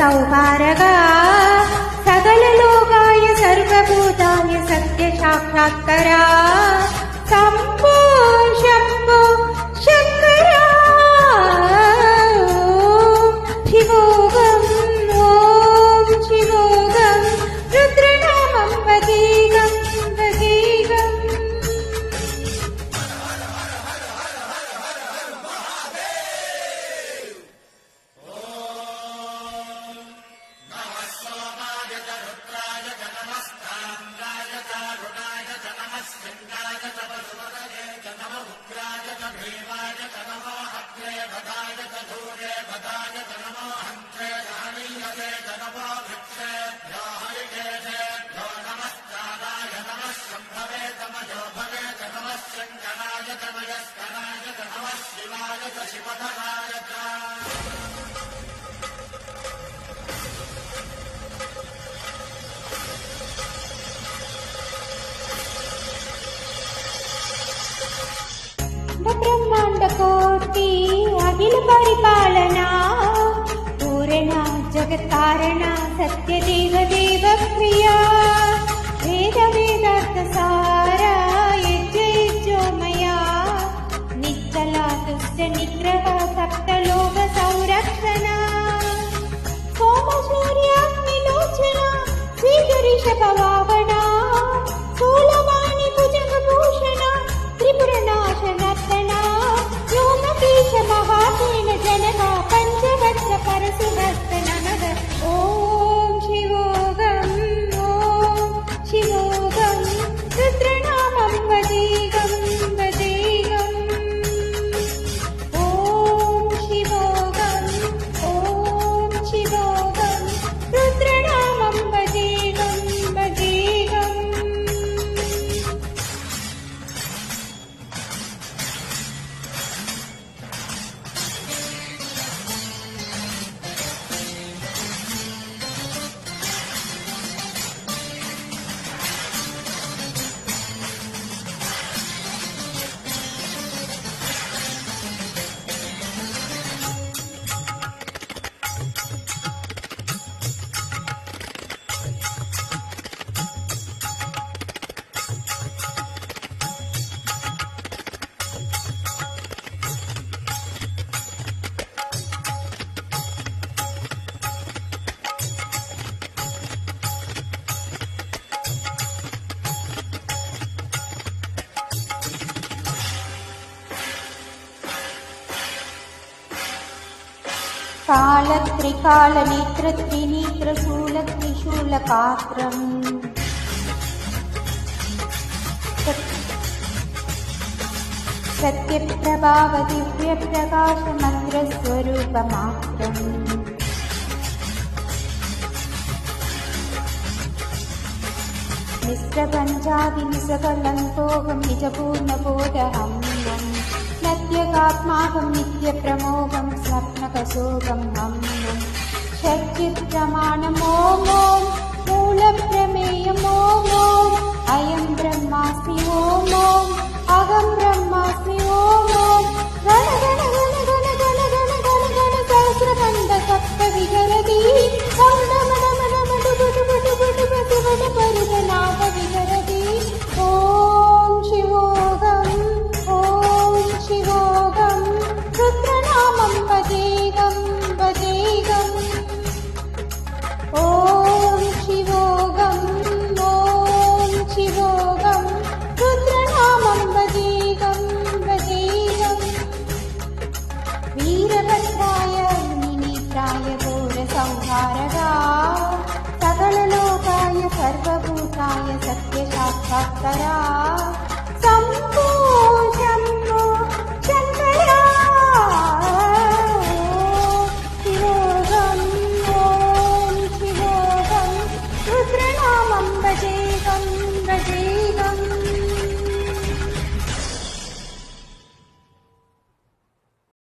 सौहारगा सकललोकाय सर्वभूताय सत्यसाक्षात्करा शम्भो शम्भो शङ्करा शिवोऽहम् ॐ शिवोऽहम् रुद्रनामं वदेगं वदेगम्। ब्रह्मांड कोटि अखिल परिपालना पूर्णा जगत्कारणा सत्य देव देव प्रिया वेद वेदार्थ सारा यज्ञ यज्ञोमया निश्चला दुष्ट निग्रह सप्तलोक संरक्षणा सोम सूर्याग्निलोचना श्रीगुरीशभवावना शूलवाणी भुजगभूषणा त्रिपुरनाशनर्तना व्योमकेश महासेन जनका पञ्चवक्त्र परशुभक्त नमः। ॐ शिवोऽहम् ॐ शिवोऽहम् रुद्रनामं वदेगं वदेगम्। ॐ शिवोऽहम् ॐ शिवोऽहम् रुद्रनामं वदेगं वदेगम्। कालत्रिकालनेत्रत्रिनेत्रशूलत्रिशूलपात्रम् सत्यप्रभाव दिव्यप्रकाशमन्त्रस्वरूपमात्रम् निष्प्रपञ्चादिनिसकलन्तोऽहं निजपूर्णबोधहं नत्यगात्माहं नित्यप्रमोहं स्वप्नकशोकं हं षट्चित्प्रमाणम् ॐ ॐ मूलप्रमेयम् ॐ ॐ अयं ब्रह्मास्मि ॐ ॐ अहं ब्रह्मास्मि ॐ ॐ गण गण गण गण गण गण गण गण सहस्रखण्ड सप्तविहरति डम डम डम डम डुबु डुबु डुबु डुबु डुबु डुबरुगनाथ विहरति। ॐ शिवोऽहम् ॐ शिवोऽहम् रुद्रनामं वदेगं वदेगम्। ॐ शिवोऽहम् ॐ शिवोऽहम् रुद्रनामं वदेगं वदेगम्। वीरभद्राय मुनिनेत्राय घोरसंहारगा सकललोकाय सर्वभूताय सत्यसाक्षात्करा